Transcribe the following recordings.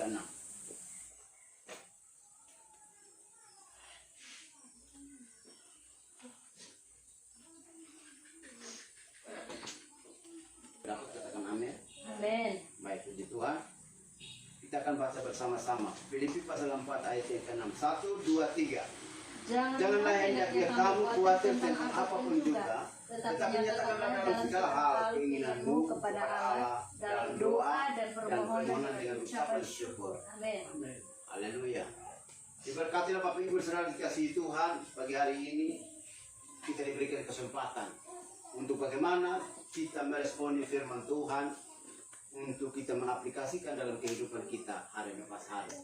ke-6. Dapat katakan amin. Amin. Baik, puji Tuhan. Kita akan baca bersama-sama. Filipi pasal 4 ayat yang ke-6. 1, 2, 3. Janganlah hendaknya kamu khawatir tentang apapun juga, tetapi nyatakanlah dalam segala hal keinginanmu kepada Allah dalam doa dan permohonan dengan ucapan syukur. Amin. Haleluya. Diberkatilah Bapak Ibu saudara dikasihi Tuhan, pagi hari ini kita diberikan kesempatan untuk bagaimana kita meresponi firman Tuhan, untuk kita mengaplikasikan dalam kehidupan kita hari lepas hari.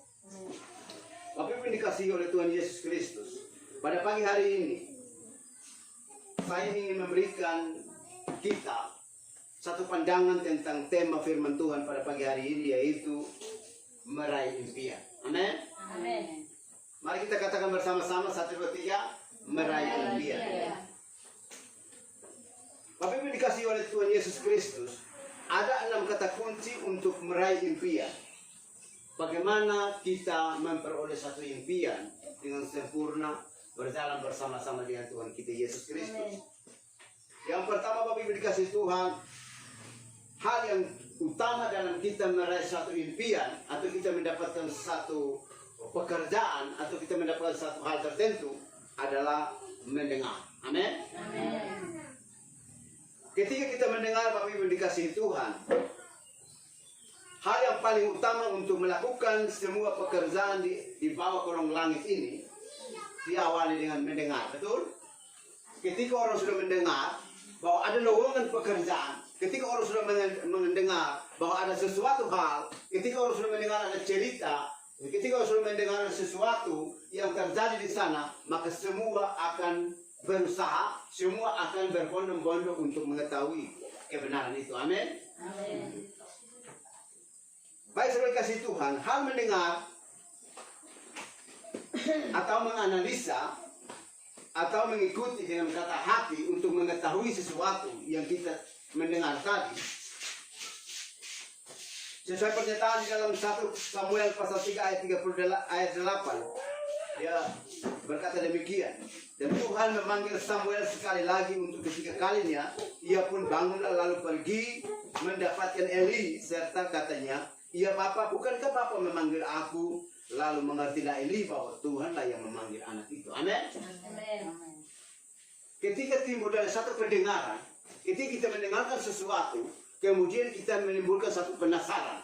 Bapak Ibu dikasihi oleh Tuhan Yesus Kristus, pada pagi hari ini saya ingin memberikan kita satu pandangan tentang tema firman Tuhan pada pagi hari ini, yaitu meraih impian. Amin. Amin. Mari kita katakan bersama-sama 1, 2, 3, meraih impian. Bapak Ibu dikasihi oleh Tuhan Yesus Kristus, ada 6 kata kunci untuk meraih impian. Bagaimana kita memperoleh satu impian dengan sempurna, berjalan bersama-sama dengan Tuhan kita Yesus Kristus. Yang pertama, Bapak Ibu dikasihi Tuhan, hal yang utama dalam kita meraih satu impian, atau kita mendapatkan satu pekerjaan, atau kita mendapatkan satu hal tertentu, adalah mendengar. Amin. Ketika kita mendengar, Bapak Ibu dikasihi Tuhan, hal yang paling utama untuk melakukan semua pekerjaan di bawah kolong langit ini diawali dengan mendengar. Betul? Ketika orang sudah mendengar bahwa ada lowongan pekerjaan, ketika orang sudah mendengar bahwa ada sesuatu hal, ketika orang sudah mendengar ada cerita, ketika orang sudah mendengar sesuatu yang terjadi di sana, maka semua akan berusaha, semua akan berbondong-bondong untuk mengetahui kebenaran itu. Amin. Amin. Baik saudara kasih Tuhan, hal mendengar atau menganalisa atau mengikuti dengan kata hati untuk mengetahui sesuatu yang kita mendengar tadi, sesuai pernyataan di dalam 1 Samuel pasal 3 ayat 8, dia berkata demikian. Dan Tuhan memanggil Samuel sekali lagi untuk ketiga kalinya. Ia pun bangunlah lalu pergi mendapatkan Eli, serta katanya, "Ya Bapa, bukankah Bapa memanggil aku?" Lalu mengertilah Eli bahwa Tuhanlah yang memanggil anak itu. Amin. Ketika timbul dari satu pendengaran, ketika kita mendengarkan sesuatu, kemudian kita menimbulkan satu penasaran,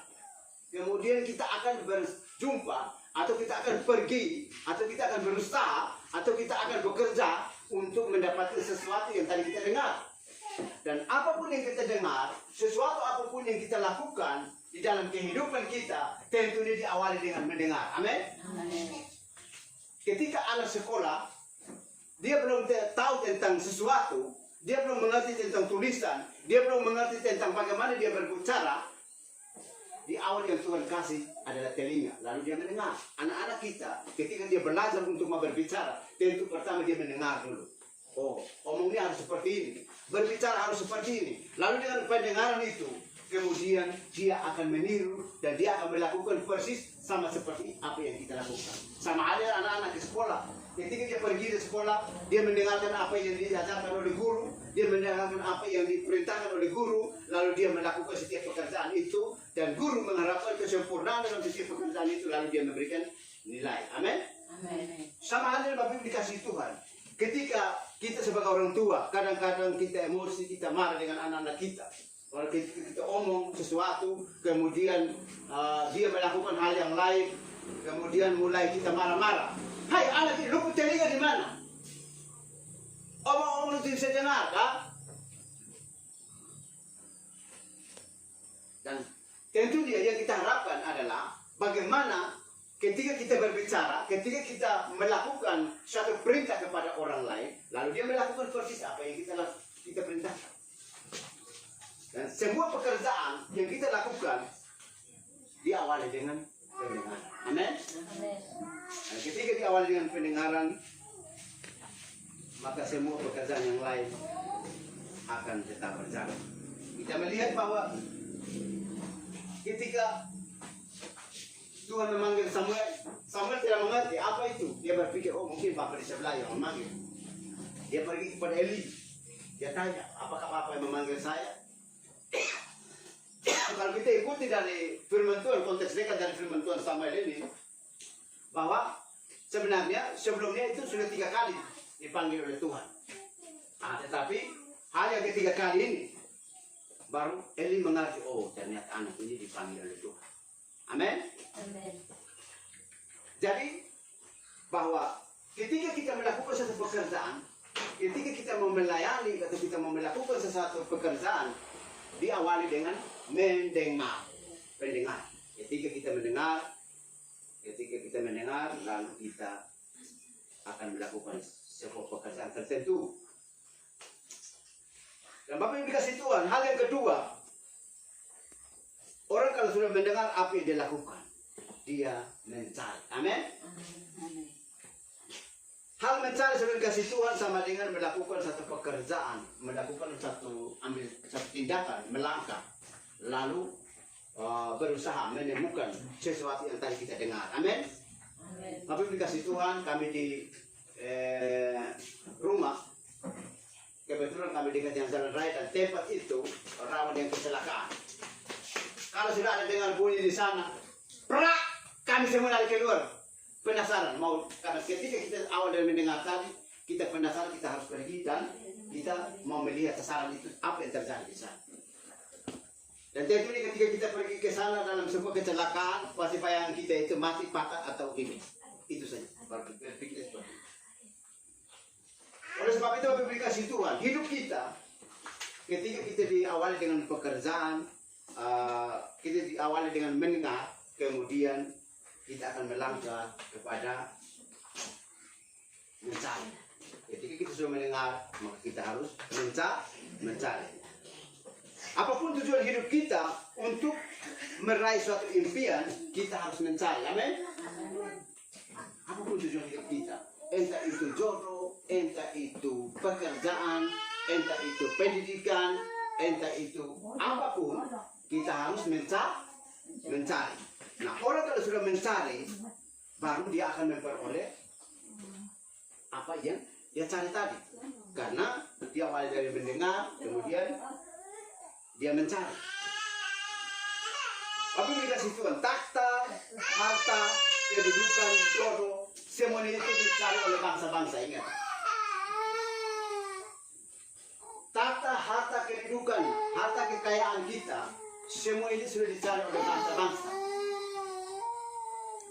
kemudian kita akan berjumpa, atau kita akan pergi, atau kita akan berusaha, atau kita akan bekerja untuk mendapatkan sesuatu yang tadi kita dengar. Dan apapun yang kita dengar, sesuatu apapun yang kita lakukan di dalam kehidupan kita, tentunya diawali dengan mendengar. Amin. Ketika anak sekolah, dia belum tahu tentang sesuatu, dia belum mengerti tentang tulisan, dia belum mengerti tentang bagaimana dia berbicara, di awal yang Tuhan kasih adalah telinga, lalu dia mendengar. Anak-anak kita, ketika dia belajar untuk mau berbicara, tentu pertama dia mendengar dulu. Oh, omongnya harus seperti ini, berbicara harus seperti ini. Lalu dengan pendengaran itu, kemudian dia akan meniru dan dia akan melakukan persis sama seperti apa yang kita lakukan. Sama halnya anak-anak di sekolah. Ketika dia pergi di sekolah, dia mendengarkan apa yang diajarkan oleh guru, dia mendengarkan apa yang diperintahkan oleh guru, lalu dia melakukan setiap pekerjaan itu, dan guru mengharapkan kesempurnaan dalam setiap pekerjaan itu, lalu dia memberikan nilai. Amin. Sama halnya Bapak Ibu dikasihi Tuhan. Ketika kita sebagai orang tua, kadang-kadang kita emosi, kita marah dengan anak-anak kita. Kalau kita omong sesuatu, kemudian dia melakukan hal yang lain, kemudian mulai kita marah-marah. Hai anak ini, lu telinga di mana? Omong-omong itu bisa dengar, kan? Dan tentu dia yang kita harapkan adalah bagaimana ketika kita berbicara, ketika kita melakukan suatu perintah kepada orang lain, lalu dia melakukan persis apa yang kita perintahkan. Dan semua pekerjaan yang kita lakukan diawali dengan pendengaran. Amin. Dan ketika diawali dengan pendengaran, maka semua pekerjaan yang lain akan tetap berjalan. Kita melihat bahwa ketika Tuhan memanggil Samuel. Samuel tidak mengerti apa itu. Dia berpikir, oh mungkin bapak di sebelah yang memanggil. Dia pergi kepada Eli. Dia tanya, apakah bapak yang memanggil saya? Kalau kita ikuti dari firman Tuhan, konteks dekat dari firman Tuhan Samuel ini, bahwa sebenarnya sebelumnya itu sudah 3 kali dipanggil oleh Tuhan. Tetapi hal yang ketiga kali ini, baru Eli mengerti, oh ternyata anak ini dipanggil oleh Tuhan. Amin. Amin. Jadi bahwa ketika kita melakukan satu pekerjaan, ketika kita mau melayani atau kita mau melakukan sesuatu pekerjaan, diawali dengan mendengar. Pendengar. Ketika kita mendengar, lalu kita akan melakukan sebuah pekerjaan tertentu. Dan Bapak yang dikasih Tuhan, hal yang kedua, orang kalau sudah mendengar apa yang dia lakukan, dia mencari. Amin. Amin. Hal mencari sudah dikasih Tuhan sama dengan melakukan satu pekerjaan, melakukan ambil satu tindakan, melangkah, lalu berusaha menemukan sesuatu yang tadi kita dengar. Amin. Amin. Bapak dikasih Tuhan, kami di rumah, kebetulan kami dekat yang jalan raya dan tempat itu rawan dengan kecelakaan. Kalau sudah ada dengar bunyi di sana, prak, kami semua lari keluar. Penasaran, karena ketika kita awal dari mendengar tadi, kita penasaran, kita harus pergi dan kita mau melihat sasaran itu apa yang terjadi di sana. Dan tentunya ketika kita pergi ke sana dalam sebuah kecelakaan, pasti bayangan kita itu mati, patah atau ini. Itu saja. Berpikir seperti itu. Oleh sebab itu, Bapak kasih Tuhan, hidup kita ketika kita diawali dengan pekerjaan, kita diawali dengan mendengar, kemudian kita akan melangkah kepada mencari. Ketika kita sudah mendengar, maka kita harus mencari. Apapun tujuan hidup kita untuk meraih suatu impian, kita harus mencari. Amin. Apapun tujuan hidup kita, entah itu jodoh, entah itu pekerjaan, entah itu pendidikan, entah itu apapun, kita harus mencari. Nah, orang kalau sudah mencari, baru dia akan memperoleh apa yang dia cari tadi. Karena dia awal dari mendengar, kemudian dia mencari. Apa yang dikasih Tuhan? Takhta, harta, kedudukan, jodoh, semuanya itu dicari oleh bangsa-bangsa. Ingat. Takhta, harta, kedudukan, harta kekayaan kita, semua ini sudah dicari oleh bangsa-bangsa.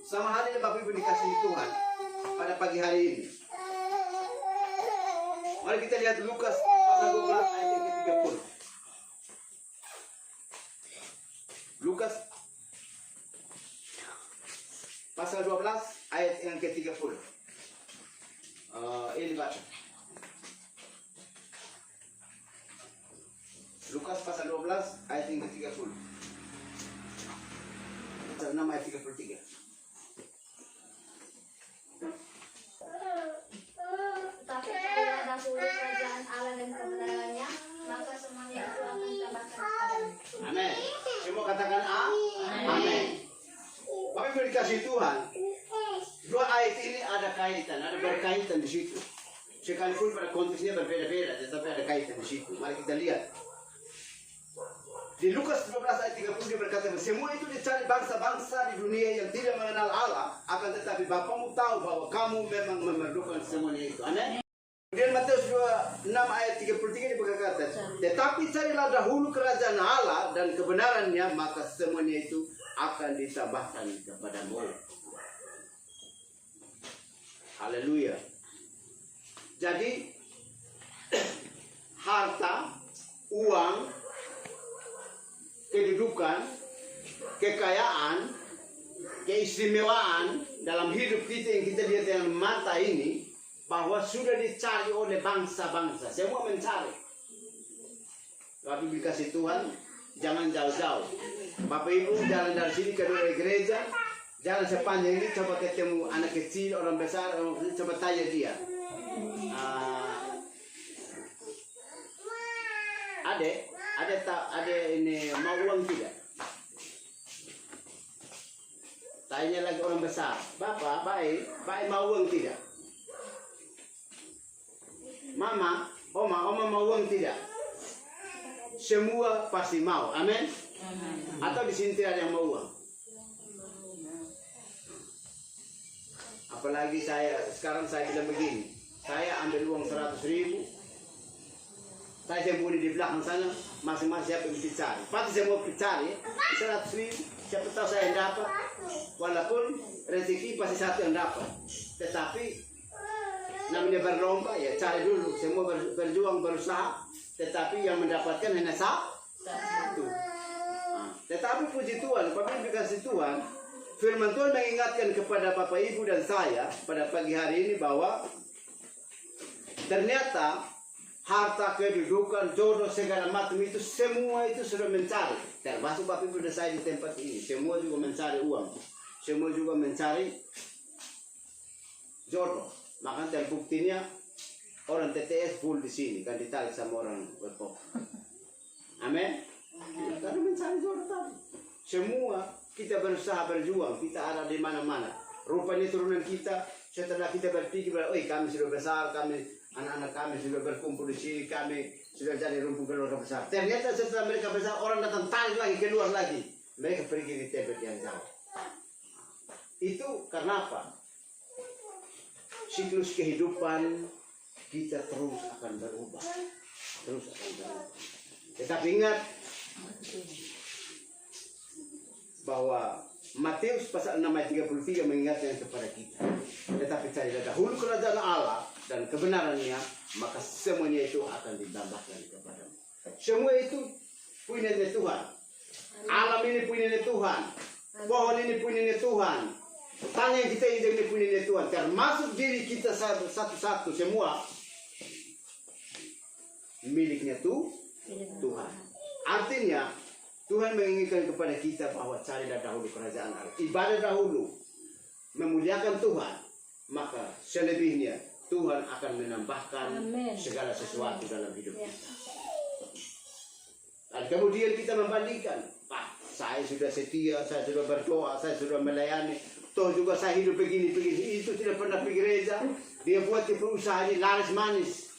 Sama halnya Bapak Ibu dikasih Tuhan pada pagi hari ini. Mari kita lihat Lukas pasal 12 ayat yang ke-30. Lukas pasal 12 ayat yang ke-30. Ini baca. Lukas pasal 12 ayat yang ke-30. Pasal 6 ayat 33. Tapi kalau dahulu kerajaan Allah dan kebenarannya, maka semuanya itu akan ditambahkan kepadamu. Amin. Semua katakan amin. Bapak Ibu dikasih Tuhan, dua ayat ini ada kaitan, ada berkaitan di situ. Sekalipun pada konteksnya berbeda-beda, tetapi ada kaitan di situ. Mari kita lihat. Di Lukas 12 ayat 30 dia berkata, semua itu dicari bangsa-bangsa di dunia yang tidak mengenal Allah, akan tetapi Bapamu tahu bahwa kamu memang memerlukan semuanya itu. Amin. Kemudian Matius 6 ayat 33 dia berkata, tetapi carilah dahulu kerajaan Allah dan kebenarannya, maka semuanya itu akan ditambahkan kepadamu. Haleluya. Jadi harta, uang, kedudukan, kekayaan, keistimewaan dalam hidup kita yang kita lihat dengan mata ini, bahwa sudah dicari oleh bangsa-bangsa. Semua mencari. Tapi dikasih Tuhan, jangan jauh-jauh. Bapak Ibu jalan dari sini ke gereja, jalan sepanjang ini, coba ketemu anak kecil, orang besar, coba tanya dia. Ada ini mau uang tidak? Tanya lagi orang besar, Bapak, baik mau uang tidak? Mama, Oma mau uang tidak? Semua pasti mau, amin? Atau di sini tidak ada yang mau uang? Apalagi sekarang saya bilang begini, saya ambil uang 100.000, saya sembunyi di belakang sana, masing-masing siapa yang cari. Pasti saya mau cari 100.000, siapa tahu saya yang dapat. Walaupun rezeki pasti satu yang dapat, tetapi namanya berlomba ya cari dulu, semua berjuang berusaha, tetapi yang mendapatkan hanya satu. Tetapi puji Tuhan, apabila dikasih Tuhan, firman Tuhan mengingatkan kepada Bapak Ibu dan saya pada pagi hari ini bahwa ternyata harta, kedudukan, jodoh, segala macam itu semua itu sudah mencari. Termasuk Bapak Ibu dan saya di tempat ini, semua juga mencari uang, semua juga mencari jodoh. Maka terbuktinya orang TTS full di sini kan ditarik sama orang berpok. Amin. Karena mencari jodoh tadi. Semua kita berusaha berjuang, kita ada di mana-mana. Rupanya turunan kita setelah kita berpikir, kami sudah besar, anak-anak kami sudah berkumpul di sini, kami sudah jadi rumput keluarga besar. Ternyata setelah mereka besar, orang datang tarik lagi, keluar lagi. Mereka pergi di tempat yang jauh. Itu karena apa? Siklus kehidupan kita terus akan berubah. Terus akan berubah. Tetapi ingat bahwa Matius pasal 6 ayat 33 mengingatkan kepada kita. Tetapi carilah dahulu kerajaan Allah dan kebenarannya, maka semuanya itu akan ditambahkan kepadamu. Semua itu punyanya Tuhan. Alam ini punyanya Tuhan. Pohon ini punyanya Tuhan. Tanah yang kita hidup ini punyanya Tuhan. Termasuk diri kita satu-satu semua miliknya Tuhan. Artinya Tuhan menginginkan kepada kita bahwa carilah dahulu kerajaan Allah. Ibadah dahulu, memuliakan Tuhan, maka selebihnya Tuhan akan menambahkan segala sesuatu dalam hidup kita. Dan kemudian kita membandingkan, saya sudah setia, saya sudah berdoa, saya sudah melayani, toh juga saya hidup begini, itu tidak pernah pergi gereja, dia buat perusahaan ini laris manis,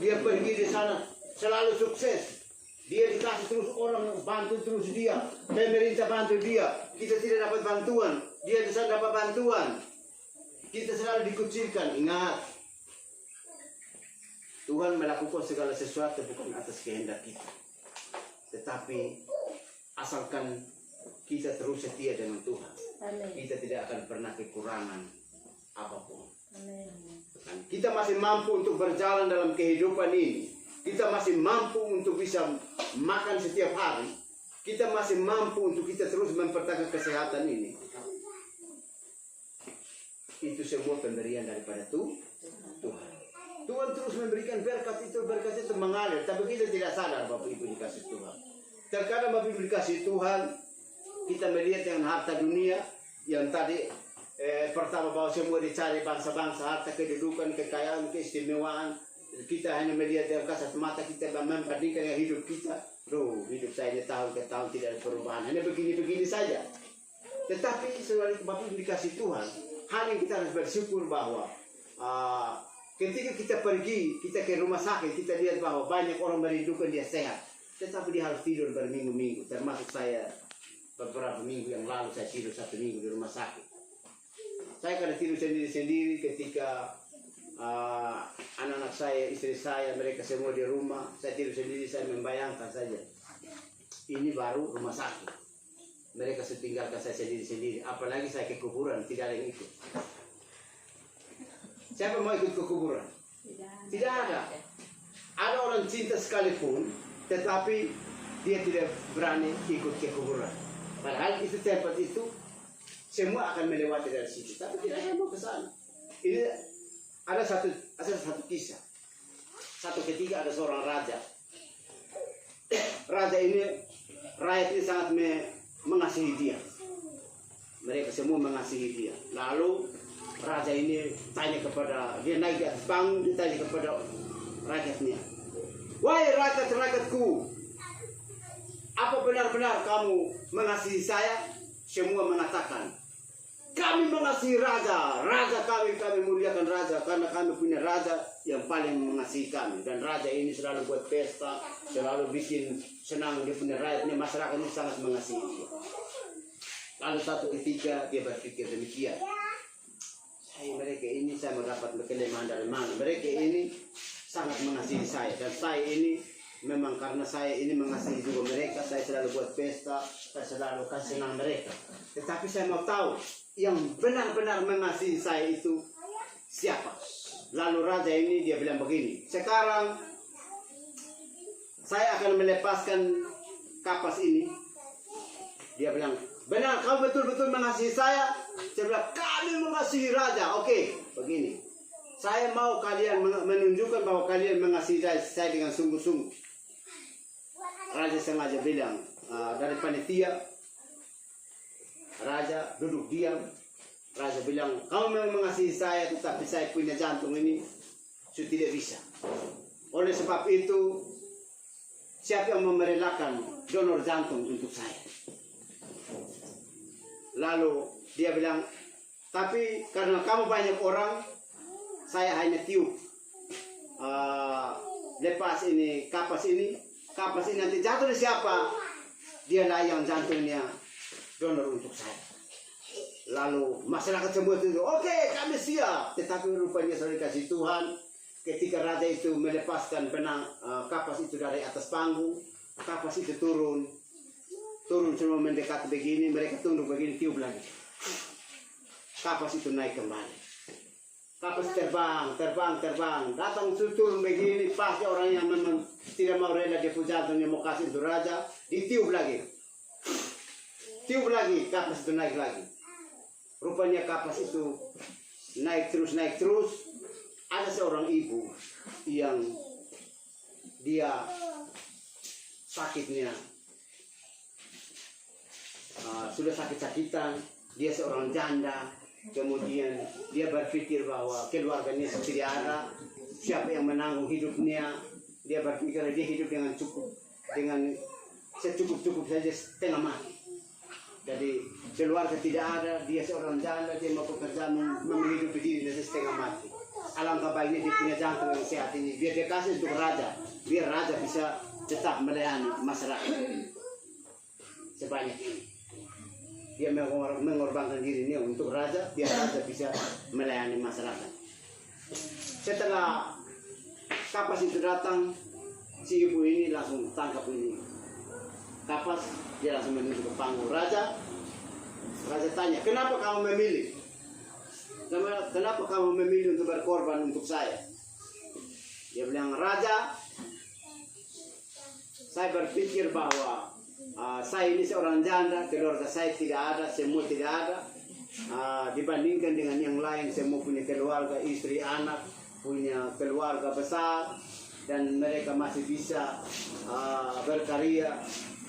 dia pergi di sana selalu sukses. Dia dikasih terus orang bantu terus dia, pemerintah bantu dia, kita tidak dapat bantuan, dia di sana dapat bantuan, kita selalu dikucilkan. Ingat, Tuhan melakukan segala sesuatu bukan atas kehendak kita, tetapi asalkan kita terus setia dengan Tuhan, kita tidak akan pernah kekurangan apapun. Dan kita masih mampu untuk berjalan dalam kehidupan ini. Kita masih mampu untuk bisa makan setiap hari. Kita masih mampu untuk kita terus mempertahankan kesehatan ini. Itu semua pemberian daripada Tuhan. Tuhan terus memberikan berkat itu mengalir. Tapi kita tidak sadar Bapak Ibu dikasih Tuhan. Terkadang Bapak Ibu dikasih Tuhan, kita melihat dengan harta dunia yang tadi pertama bahwa semua dicari bangsa-bangsa, harta, kedudukan, kekayaan, keistimewaan. Kita hanya melihat dengan kasat mata, kita membandingkan dengan hidup kita. Hidup saya tahun ke tahun tidak ada perubahan, hanya begini-begini saja. Tetapi selalu Bapak dikasih Tuhan, hal yang kita harus bersyukur bahwa ketika kita pergi, kita ke rumah sakit, kita lihat bahwa banyak orang merindukan dia sehat, tetapi dia harus tidur berminggu-minggu. Termasuk saya beberapa minggu yang lalu saya tidur 1 minggu di rumah sakit. Saya kadang tidur sendiri-sendiri ketika anak-anak saya, istri saya, mereka semua di rumah. Saya tidur sendiri, saya membayangkan saja, ini baru rumah sakit, mereka setinggalkan saya sendiri-sendiri. Apalagi saya ke kuburan, tidak ada yang ikut. Siapa mau ikut ke kuburan? Tidak ada. Ada orang cinta sekalipun, tetapi dia tidak berani ikut ke kuburan. Padahal itu tempat itu semua akan melewati dari situ, tapi tidak ada yang mau ke sana. Ini ada satu kisah. Satu ketika ada seorang raja. Raja ini, rakyat ini sangat mengasihi dia. Mereka semua mengasihi dia. Lalu raja ini tanya kepada, dia naik di atas panggung, dia tanya kepada rakyatnya, "Wahai rakyat-rakyatku, apa benar-benar kamu mengasihi saya?" Semua mengatakan, mengasihi raja. Raja kami muliakan raja karena kami punya raja yang paling mengasihi kami. Dan raja ini selalu buat pesta, selalu bikin senang dia punya rakyat, punya masyarakat ini sangat mengasihi dia. Lalu satu ketika dia berpikir demikian, mereka ini saya mendapat kelemahan dari mana? Mereka ini sangat mengasihi saya dan saya ini memang karena saya ini mengasihi juga mereka, saya selalu buat pesta, saya selalu kasih senang mereka. Tetapi saya mau tahu yang benar-benar mengasihi saya itu siapa? Lalu raja ini dia bilang begini, sekarang saya akan melepaskan kapas ini. Dia bilang, benar kau betul-betul mengasihi saya? Saya bilang, kami mengasihi raja. Oke, begini, saya mau kalian menunjukkan bahwa kalian mengasihi saya dengan sungguh-sungguh. Raja sengaja bilang dari panitia, raja duduk diam. Raja bilang, kau memang mengasihi saya, tetapi saya punya jantung ini sudah tidak bisa. Oleh sebab itu, siapa yang merelakan donor jantung untuk saya? Lalu dia bilang, tapi karena kamu banyak orang, saya hanya tiup lepas ini kapas ini nanti jatuh di siapa? Dia lah yang jantungnya donor untuk saya. Lalu masyarakat semua itu, oke, kami siap. Tetapi rupanya saya dikasih Tuhan, ketika raja itu melepaskan kapas itu dari atas panggung, kapas itu turun semua mendekat begini, mereka tunduk begini, tiup lagi. Kapas itu naik kembali. Kapas terbang, datang turun begini, pasti orang yang memang tidak mau rela dia jantungnya mau kasih untuk raja, ditiup lagi. Tiup lagi, kapas itu naik lagi. Rupanya kapas itu naik terus. Ada seorang ibu yang dia sakitnya sudah sakit-sakitan, dia seorang janda. Kemudian dia berpikir bahwa keluarganya tidak ada, siapa yang menanggung hidupnya. Dia berpikir dia hidup dengan secukup saja, setengah mati. Jadi keluarga tidak ada, dia seorang janda, dia mau pekerjaan menghidupi diri dan setengah mati. Alangkah baiknya dia punya jantung yang sehat ini, biar dia kasih untuk raja, biar raja bisa tetap melayani masyarakat sebanyak ini. Dia mengorbankan dirinya untuk raja, biar raja bisa melayani masyarakat. Setelah kapas itu datang, si ibu ini langsung tangkap ini kapas, dia langsung menuju ke panggung raja. Raja tanya, kenapa kamu memilih? Kenapa kamu memilih untuk berkorban untuk saya? Dia bilang, raja, saya berpikir bahwa saya ini seorang janda, keluarga saya tidak ada, semua tidak ada. Dibandingkan dengan yang lain, semua punya keluarga, istri, anak, punya keluarga besar, dan mereka masih bisa berkarya,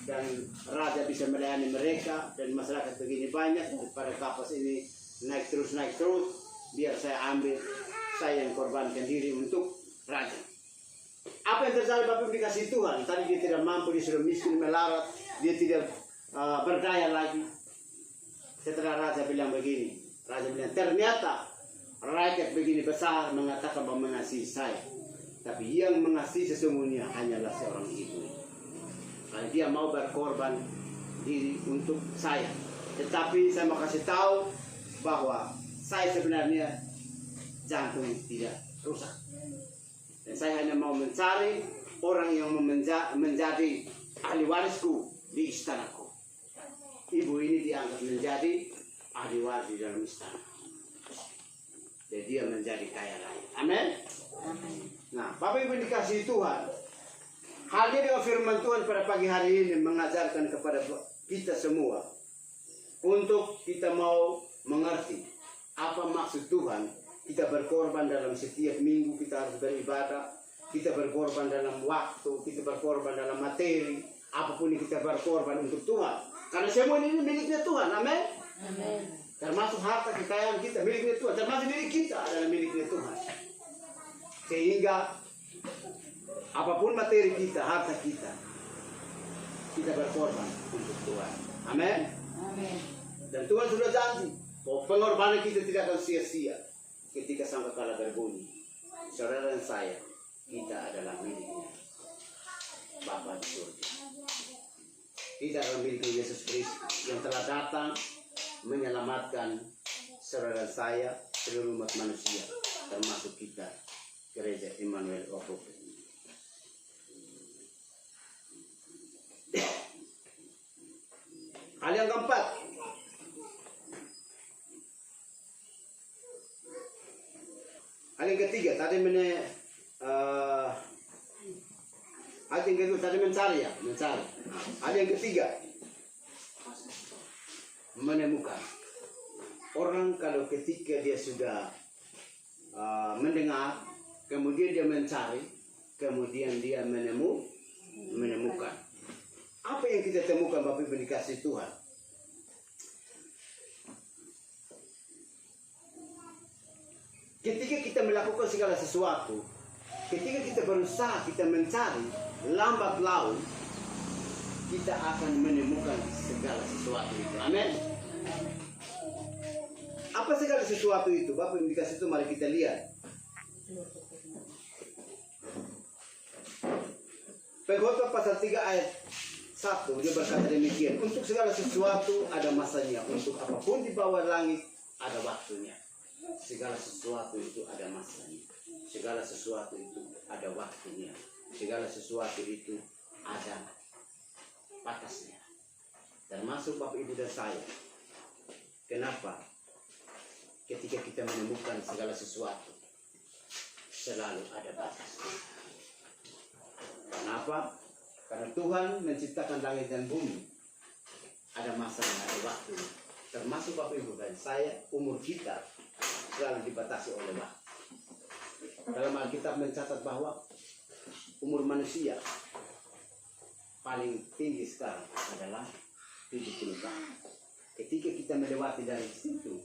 dan raja bisa melayani mereka, dan masyarakat begini banyak. Pada kapas ini naik terus, biar saya ambil, saya yang korbankan diri untuk raja. Apa yang terjadi Bapak dikasih Tuhan? Tadi dia tidak mampu, dia sudah miskin, melarat, dia tidak berdaya lagi. Setelah raja bilang begini, raja bilang, ternyata rakyat begini besar mengatakan bahwa mengasihi saya, tapi yang mengasihi sesungguhnya hanyalah seorang ibu. Kalau dia mau berkorban diri untuk saya, tetapi saya mau kasih tahu bahwa saya sebenarnya jantung tidak rusak. Dan saya hanya mau mencari orang yang menjadi ahli warisku di istanaku. Ibu ini dianggap menjadi ahli waris di dalam istana. Jadi dia menjadi kaya raya. Amin. Nah, Bapak Ibu dikasihi Tuhan. Hal ini dengan firman Tuhan pada pagi hari ini mengajarkan kepada kita semua untuk kita mau mengerti apa maksud Tuhan. Kita berkorban dalam setiap minggu, kita harus beribadah, kita berkorban dalam waktu, kita berkorban dalam materi, apapun yang kita berkorban untuk Tuhan. Karena semua ini miliknya Tuhan, amin? Amin. Termasuk harta kekayaan kita miliknya Tuhan, termasuk diri kita adalah miliknya Tuhan. Sehingga apapun materi kita, harta kita, kita berkorban untuk Tuhan, amin? Amin. Dan Tuhan sudah janji bahwa pengorbanan kita tidak akan sia-sia ketika sangkakala berbunyi. Saudara dan saya, kita adalah miliknya Bapa di surga. Kita adalah milik Yesus Kristus yang telah datang menyelamatkan saudara dan saya, seluruh umat manusia, termasuk kita, Gereja Immanuel Okope. Hal yang keempat, hal yang ketiga tadi hal yang kedua tadi mencari. Hal yang ketiga, menemukan. Orang kalau ketika dia sudah mendengar, kemudian dia mencari, kemudian dia menemukan. Apa yang kita temukan Bapak Ibu dikasih Tuhan? Ketika kita melakukan segala sesuatu, ketika kita berusaha, kita mencari, lambat laun kita akan menemukan segala sesuatu itu. Amin. Apa segala sesuatu itu? Bapak Ibu dikasih itu, mari kita lihat. Pengkhotbah pasal 3 ayat 1, dia berkata demikian, untuk segala sesuatu ada masanya, untuk apapun di bawah langit ada waktunya. Segala sesuatu itu ada masanya, segala sesuatu itu ada waktunya, segala sesuatu itu ada batasnya, termasuk Bapak Ibu dan saya. Kenapa? Ketika kita menemukan segala sesuatu selalu ada batasnya. Kenapa? Karena Tuhan menciptakan langit dan bumi, ada masanya, ada waktunya. Termasuk Bapak Ibu dan saya, umur kita selalu dibatasi oleh waktu. Dalam Alkitab mencatat bahwa umur manusia paling tinggi sekarang adalah 70 tahun. Ketika kita melewati dari situ,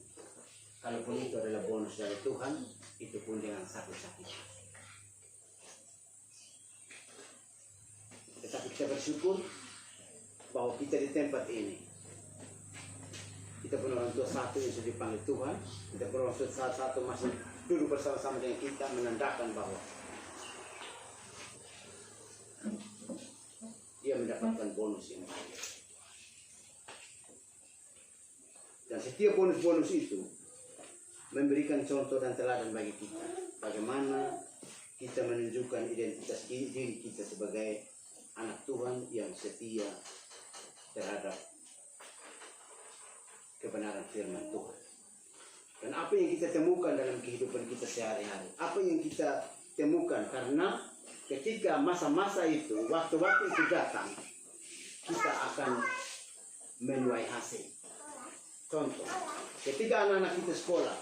kalaupun itu adalah bonus dari Tuhan, itu pun dengan sakit-sakit. Tetapi kita bersyukur bahwa kita di tempat ini. Kita punya orang tua satu yang sudah dipanggil Tuhan. Kita punya orang tua satu masih duduk bersama-sama dengan kita, menandakan bahwa dia mendapatkan bonus yang baik. Dan setiap bonus-bonus itu memberikan contoh dan teladan bagi kita. Bagaimana kita menunjukkan identitas diri kita sebagai anak Tuhan yang setia terhadap kebenaran firman Tuhan. Dan apa yang kita temukan dalam kehidupan kita sehari-hari, apa yang kita temukan, karena ketika masa-masa itu, waktu-waktu itu datang, kita akan menuai hasil. Contoh, ketika anak-anak kita sekolah,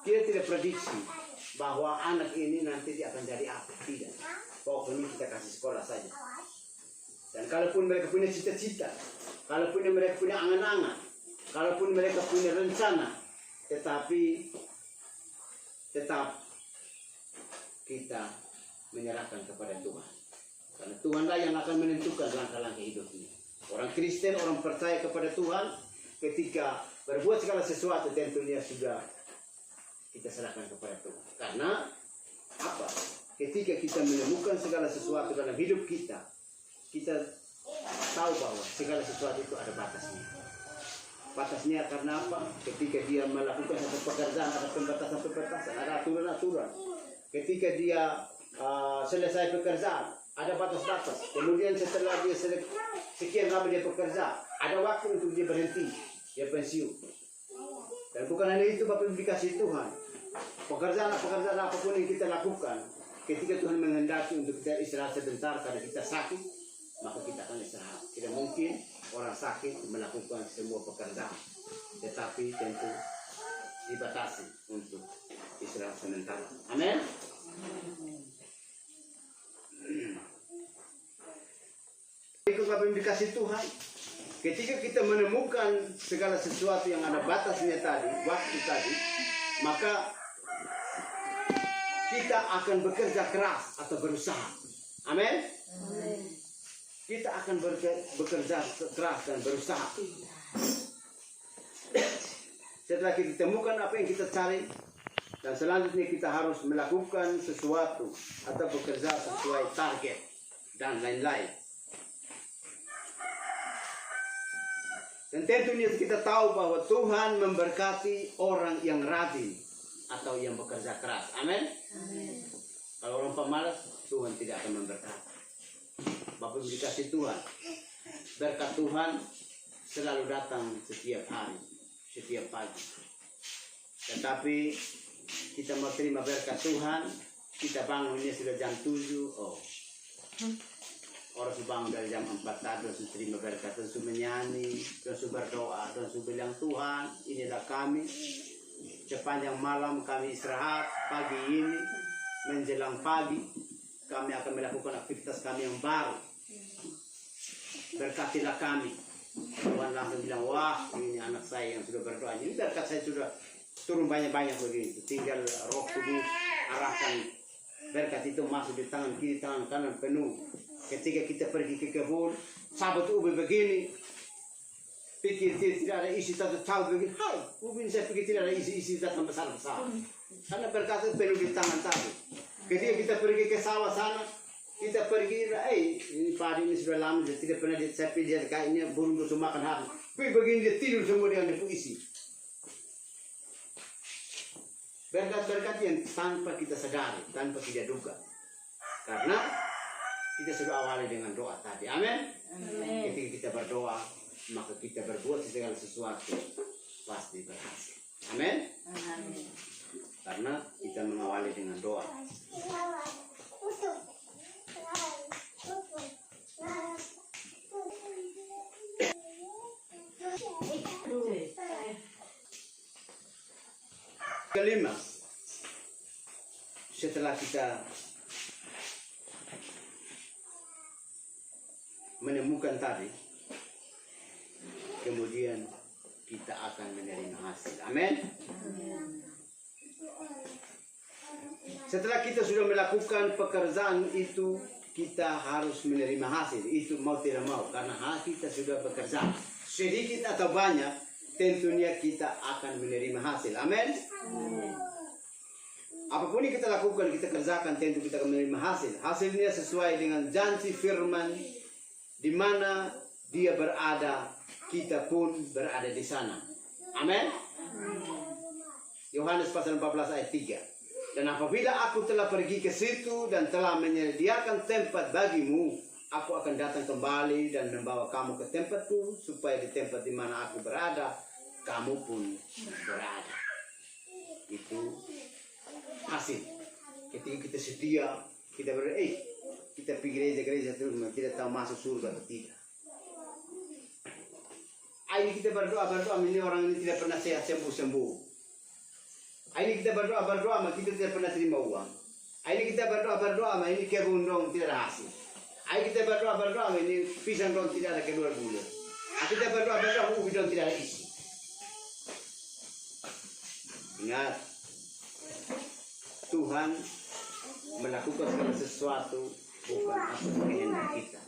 kita tidak prediksi bahwa anak ini nanti dia akan jadi apa. Tidak. Pokoknya kita kasih sekolah saja. Dan kalaupun mereka punya cita-cita, kalaupun mereka punya angan-angan, kalaupun mereka punya rencana, tetapi tetap kita menyerahkan kepada Tuhan. Karena Tuhanlah yang akan menentukan langkah-langkah hidupnya. Orang Kristen, orang percaya kepada Tuhan, ketika berbuat segala sesuatu tentunya sudah kita serahkan kepada Tuhan. Karena apa? Ketika kita menemukan segala sesuatu dalam hidup kita, kita tahu bahwa segala sesuatu itu ada batasnya. Batasnya karena apa? Ketika dia melakukan satu pekerjaan, ada pembatasan-pembatasan, ada aturan-aturan. Ketika dia selesai pekerjaan, ada batas-batas. Kemudian setelah dia sekian lama dia bekerja, ada waktu untuk dia berhenti, dia pensiun. Dan bukan hanya itu, Bapak Ibu dikasih Tuhan. Pekerjaan apapun yang kita lakukan, ketika Tuhan menghendaki untuk kita istirahat sebentar karena kita sakit, maka kita akan istirahat. Tidak mungkin orang sakit melakukan semua pekerjaan, tetapi tentu dibatasi untuk istirahat sementara. Amin. Ikut Bapak Ibu dikasih Tuhan, ketika kita menemukan segala sesuatu yang ada batasnya tadi, waktu tadi, maka kita akan bekerja keras atau berusaha. Amin. Kita akan bekerja keras dan berusaha. Setelah kita temukan apa yang kita cari, dan selanjutnya kita harus melakukan sesuatu atau bekerja sesuai target dan lain-lain. Dan tentunya kita tahu bahwa Tuhan memberkati orang yang rajin atau yang bekerja keras. Amin. Kalau orang pemalas, Tuhan tidak akan memberkati. Bapak Ibu dikasih Tuhan, berkat Tuhan selalu datang setiap hari, setiap pagi. Tetapi kita mau terima berkat Tuhan, kita bangunnya sudah jam 7. Orang sudah bangun dari jam 4 tadi, sudah terima berkat, sudah menyanyi, sudah berdoa, sudah bilang Tuhan, inilah kami. Sepanjang malam kami istirahat, pagi ini menjelang pagi kami akan melakukan aktivitas kami yang baru. Berkatilah kami. Tuhan langsung bilang, wah ini anak saya yang sudah berdoa. Ini berkat saya sudah turun banyak-banyak begini. Tinggal Roh Kudus arahkan berkat itu masuk di tangan kiri, tangan kanan penuh. Ketika kita pergi ke kebun, sahabat ubi begini, pikir tidak ada isi satu tahu begini, hai, ubi saya pikir tidak ada isi datang besar-besar. Karena berkat itu penuh di tangan tadi. Ketika kita pergi ke sawah sana, kita pergi, ini padi ini sudah lama, dia tidak pernah saya lihat kayaknya burung itu makan habis. Begini dia tidur semua dengan dia isi. Berkat-berkat yang tanpa kita sadari, tanpa kita duga. Karena kita sudah awali dengan doa tadi. Amin. Ketika kita berdoa, maka kita berbuat segala sesuatu pasti berhasil. Amin. Karena kita mengawali dengan doa. Kelima, setelah kita menemukan tadi, kemudian kita akan menerima hasil. Amin. Setelah kita sudah melakukan pekerjaan itu, kita harus menerima hasil. Itu mau tidak mau, karena kita sudah bekerja. Sedikit atau banyak, tentunya kita akan menerima hasil. Amin. Apapun yang kita lakukan, kita kerjakan, tentu kita akan menerima hasil. Hasilnya sesuai dengan janji firman, di mana dia berada, kita pun berada di sana. Amin. Yohanes pasal 14 ayat 3. Dan apabila aku telah pergi ke situ dan telah menyediakan tempat bagimu, aku akan datang kembali dan membawa kamu ke tempatku, supaya di tempat di mana aku berada, kamu pun berada. Itu hasil. Ketika kita setia, kita berada, kita pergi gereja terus, tidak tahu masuk surga atau tidak. Ini kita berdoa, ini orang ini tidak pernah sehat sembuh. Ini kita berdoa, kita tidak pernah terima uang. Ini kita berdoa, ini kebun dong tidak ada hasil. Ini kita berdoa, ini pisang dong tidak ada kedua bulan. Kita berdoa, ubi dong tidak ada isi. Ingat, Tuhan melakukan segala sesuatu bukan atas kehendak kita,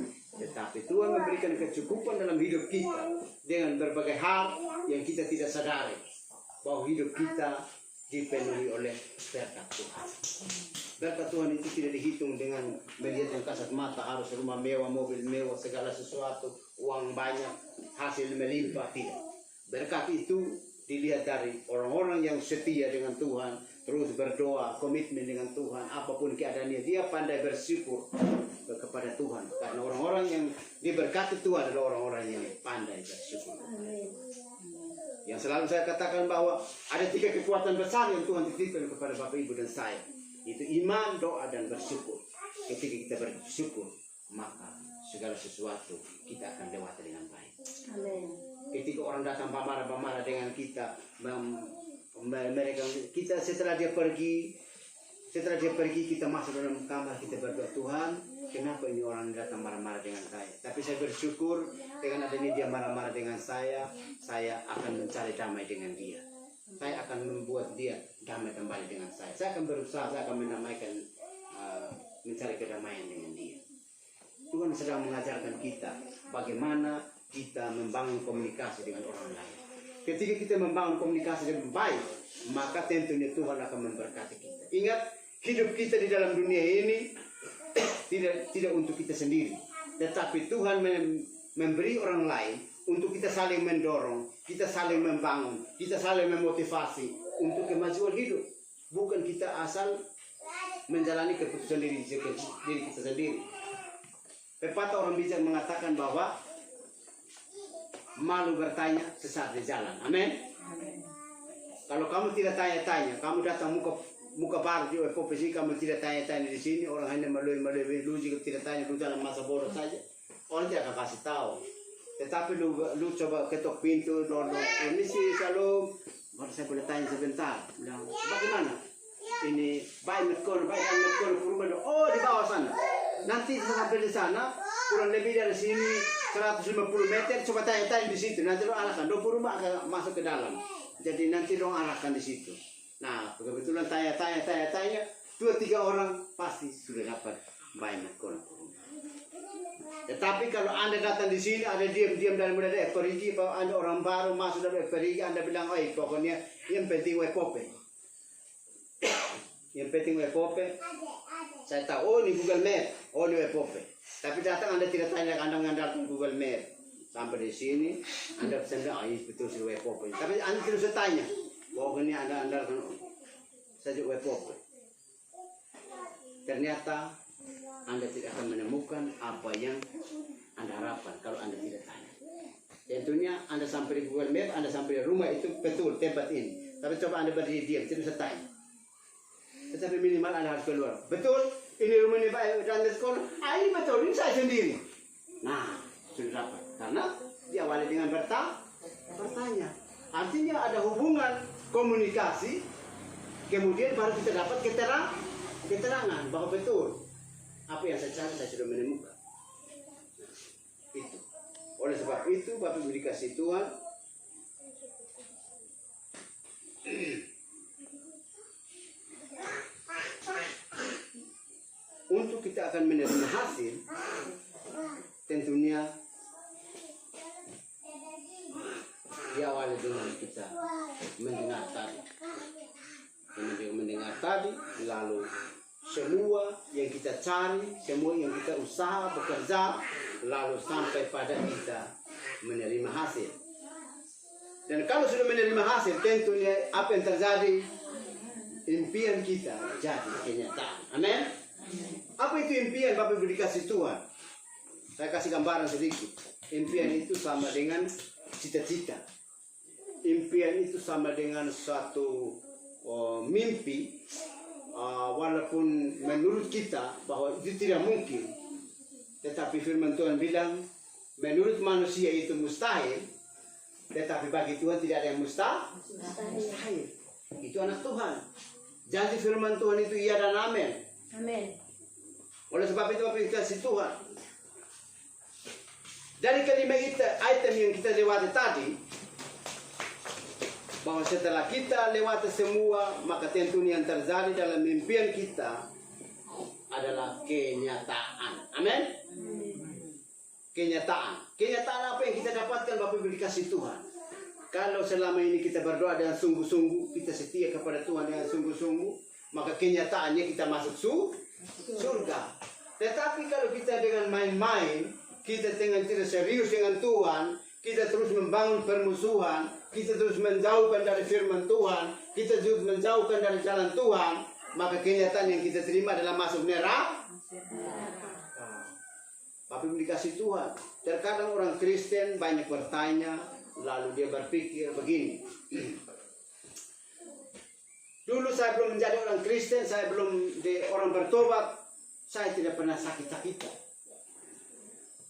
tetapi Tuhan memberikan kecukupan dalam hidup kita dengan berbagai hal yang kita tidak sadari bahwa hidup kita dipenuhi oleh berkat Tuhan. Berkat Tuhan itu tidak dihitung dengan melihat yang kasat mata, harus rumah mewah, mobil mewah, segala sesuatu, uang banyak, hasil melimpah, tidak. Berkat itu dilihat dari orang-orang yang setia dengan Tuhan, terus berdoa, komitmen dengan Tuhan, apapun keadaannya, dia pandai bersyukur kepada Tuhan. Karena orang-orang yang diberkati Tuhan adalah orang-orang yang pandai bersyukur. Yang selalu saya katakan bahwa ada 3 kekuatan besar yang Tuhan titipkan kepada Bapak Ibu dan saya. Itu iman, doa, dan bersyukur. Ketika kita bersyukur, maka segala sesuatu kita akan lewati dengan baik. Amin. Ketika orang datang pamarah dengan kita, mereka kita setelah dia pergi kita masuk dalam kamar, kita berdoa, Tuhan, kenapa ini orang datang marah-marah dengan saya? Tapi saya bersyukur dengan adanya dia marah-marah dengan saya akan mencari damai dengan dia. Saya akan membuat dia damai kembali dengan saya. Saya akan berusaha, saya akan menamaikan, mencari kedamaian dengan dia. Tuhan sedang mengajarkan kita bagaimana kita membangun komunikasi dengan orang lain. ketika kita membangun komunikasi dengan baik, maka tentunya Tuhan akan memberkati kita. Ingat, hidup kita di dalam dunia ini tidak untuk kita sendiri, tetapi Tuhan memberi orang lain untuk kita saling mendorong, kita saling membangun, kita saling memotivasi untuk kemajuan hidup. Bukan kita asal menjalani keputusan diri kita sendiri. Pepatah orang bijak mengatakan bahwa malu bertanya, sesat di jalan. Amin. Kalau kamu tidak tanya-tanya, kamu datang muka baru di profesi, kamu tidak tanya-tanya di sini, orang hanya melalui lu jika tidak tanya, lu dalam masa bodoh saja, orang tidak akan kasih tahu. Tetapi lu coba ketok pintu, ini sih shalom, baru saya boleh tanya sebentar, bilang bagaimana? Ini baik metkon, oh di bawah sana. Nanti sampai di sana, kurang lebih dari sini 150 meter, coba tanya-tanya di situ. Nanti lo arahkan, 20 rumah akan masuk ke dalam. Jadi nanti dong arahkan di situ. Nah, kebetulan tanya-tanya, 2-3 orang pasti sudah dapat baik metkon. Tetapi kalau Anda datang di sini, Anda diam-diam dan mulai ada perigi, kalau Anda orang baru masuk dari perigi, Anda bilang, oh pokoknya yang penting wepope. Yang penting wepope. Saya tahu, oh ini Google Map, oh ini wepope. Tapi datang Anda tidak tanya, Anda mengandalkan Google Map. Sampai di sini, Anda bisa bilang, oh ini betul si wepope. Tapi Anda tidak usah tanya, pokoknya Anda andalkan saja wepope. Ternyata Anda tidak akan menemukan apa yang Anda harapkan kalau Anda tidak tanya. Tentunya Anda sampai di Google Map, Anda sampai di rumah itu betul tempat ini. Tapi coba Anda berdiri diam, tidak usah tanya. Tetapi minimal Anda harus keluar. Betul, ini rumah ini Pak dan sekolah. Ini betul, ini saya sendiri. Nah, sudah dapat. Karena diawali dengan bertanya. Artinya ada hubungan komunikasi, kemudian baru kita dapat keterangan bahwa betul apa yang saya cari saya sudah menemukan. Itu. Oleh sebab itu, Bapak Ibu dikasih Tuhan, untuk kita akan menerima hasil, tentunya diawali dengan kita mendengar tadi. Kemudian mendengar tadi, lalu semua yang kita cari, semua yang kita usaha bekerja, lalu sampai pada kita menerima hasil. Dan kalau sudah menerima hasil, tentunya apa yang terjadi, impian kita jadi kenyataan. Amin. Apa itu impian, Bapak Ibu dikasih Tuhan? Saya kasih gambaran sedikit. Impian itu sama dengan cita-cita. Impian itu sama dengan suatu mimpi, walaupun menurut kita bahwa itu tidak mungkin. Tetapi firman Tuhan bilang, menurut manusia itu mustahil, tetapi bagi Tuhan tidak ada yang mustahil. Itu anak Tuhan. Janji firman Tuhan itu iya dan amin. Amin. Oleh sebab itu Bapak kasih Tuhan. Dari kelima item yang kita lewati tadi, bahwa setelah kita lewati semua, maka tentunya yang terjadi dalam impian kita adalah kenyataan. Amin. Kenyataan. Kenyataan apa yang kita dapatkan Bapak Ibu dikasih Tuhan? Kalau selama ini kita berdoa dengan sungguh-sungguh, kita setia kepada Tuhan dengan sungguh-sungguh, maka kenyataannya kita masuk surga. Tetapi kalau kita dengan main-main, kita dengan tidak serius dengan Tuhan, kita terus membangun permusuhan, kita terus menjauhkan dari firman Tuhan, kita terus menjauhkan dari jalan Tuhan, maka kenyataan yang kita terima adalah masuk neraka. Tapi dikasih Tuhan. Terkadang orang Kristen banyak bertanya, lalu dia berpikir begini. Dulu saya belum menjadi orang Kristen, saya belum orang bertobat, saya tidak pernah sakit-sakitan.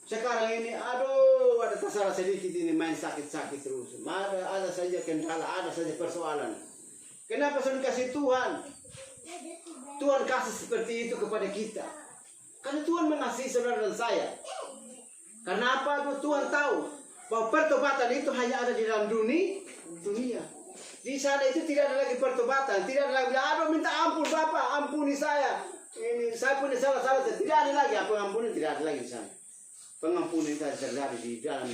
Sekarang ini, aduh, ada masalah sedikit ini main sakit-sakit terus. Ada saja kendala, ada saja persoalan. Kenapa sudah dikasih Tuhan? Tuhan kasih seperti itu kepada kita. Karena Tuhan mengasihi saudara dan saya. Karena apa? Tuhan tahu bahwa pertobatan itu hanya ada di dalam dunia. Di sana itu tidak ada lagi pertobatan, tidak ada lagi, aduh minta ampun Bapak, ampuni saya. Ini saya punya salah-salah, tidak ada lagi apa pengampunan, tidak ada lagi di sana. Pengampunan itu terjadi di dalam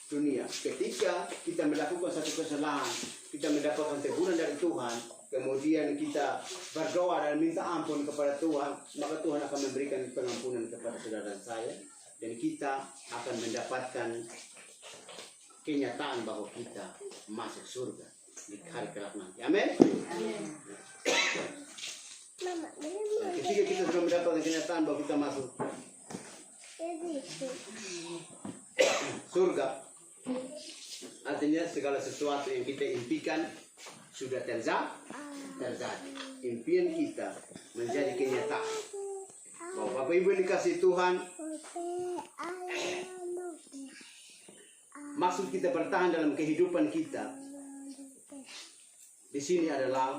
dunia. Ketika kita melakukan satu kesalahan, kita mendapatkan teguran dari Tuhan, kemudian kita berdoa dan minta ampun kepada Tuhan, maka Tuhan akan memberikan pengampunan kepada saudara dan saya, dan kita akan mendapatkan kenyataan bahwa kita masuk surga di hari kelak nanti. Amin. Nah, ketika kita sudah mendapatkan kenyataan bahwa kita masuk surga, artinya segala sesuatu yang kita impikan sudah terjadi. Impian kita menjadi kenyataan. Bahwa Bapak Ibu yang dikasihi Tuhan, maksud kita bertahan dalam kehidupan kita di sini adalah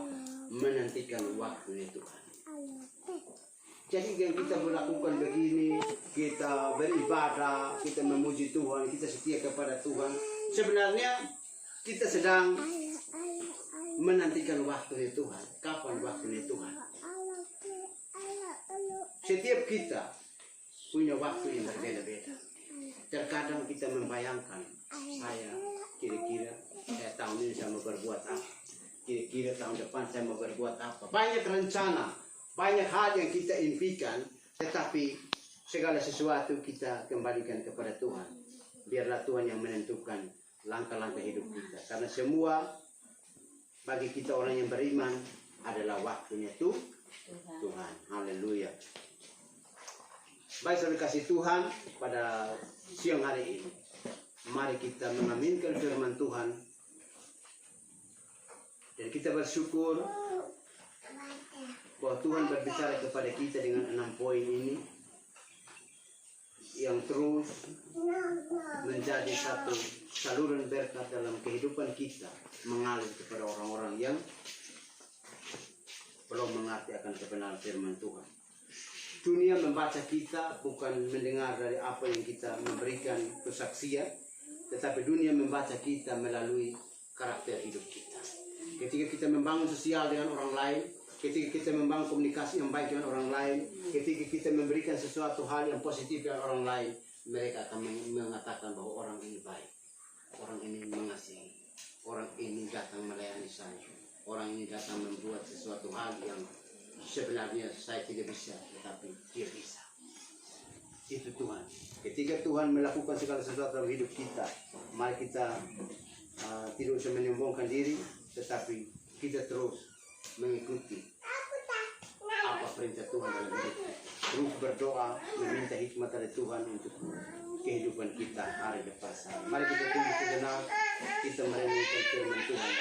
menantikan waktunya Tuhan. Jadi yang kita melakukan begini, kita beribadah, kita memuji Tuhan, kita setia kepada Tuhan, sebenarnya kita sedang menantikan waktunya Tuhan. Kapan waktunya Tuhan? Setiap kita punya waktu yang berbeda-beda. Terkadang kita membayangkan, saya kira-kira saya tahun ini saya mau berbuat apa, kira-kira tahun depan saya mau berbuat apa. Banyak rencana, banyak hal yang kita impikan, tetapi segala sesuatu kita kembalikan kepada Tuhan. Biarlah Tuhan yang menentukan langkah-langkah hidup kita. Karena semua bagi kita orang yang beriman adalah waktunya Tuhan. Haleluya. Baik, saudara kasih Tuhan, pada siang hari ini mari kita mengaminkan firman Tuhan, dan kita bersyukur bahwa Tuhan berbicara kepada kita dengan 6 poin ini yang terus menjadi satu saluran berkat dalam kehidupan kita, mengalir kepada orang-orang yang belum mengerti akan kebenaran firman Tuhan. Dunia membaca kita bukan mendengar dari apa yang kita memberikan kesaksian, tetapi dunia membaca kita melalui karakter hidup kita. Ketika kita membangun sosial dengan orang lain, ketika kita membangun komunikasi yang baik dengan orang lain, ketika kita memberikan sesuatu hal yang positif dengan orang lain, mereka akan mengatakan bahwa orang ini baik, orang ini mengasihi, orang ini datang melayani saya, orang ini datang membuat sesuatu hal yang sebenarnya saya tidak bisa, tetapi dia bisa. Itu Tuhan. Ketika Tuhan melakukan segala sesuatu dalam hidup kita, mari kita tidak usah menyombongkan diri, tetapi kita terus mengikuti apa perintah Tuhan dalam hidup kita. Terus berdoa, meminta hikmat dari Tuhan untuk kehidupan kita hari lepas hari. Mari kita tunggu sejenak, kita merenungkan firman Tuhan.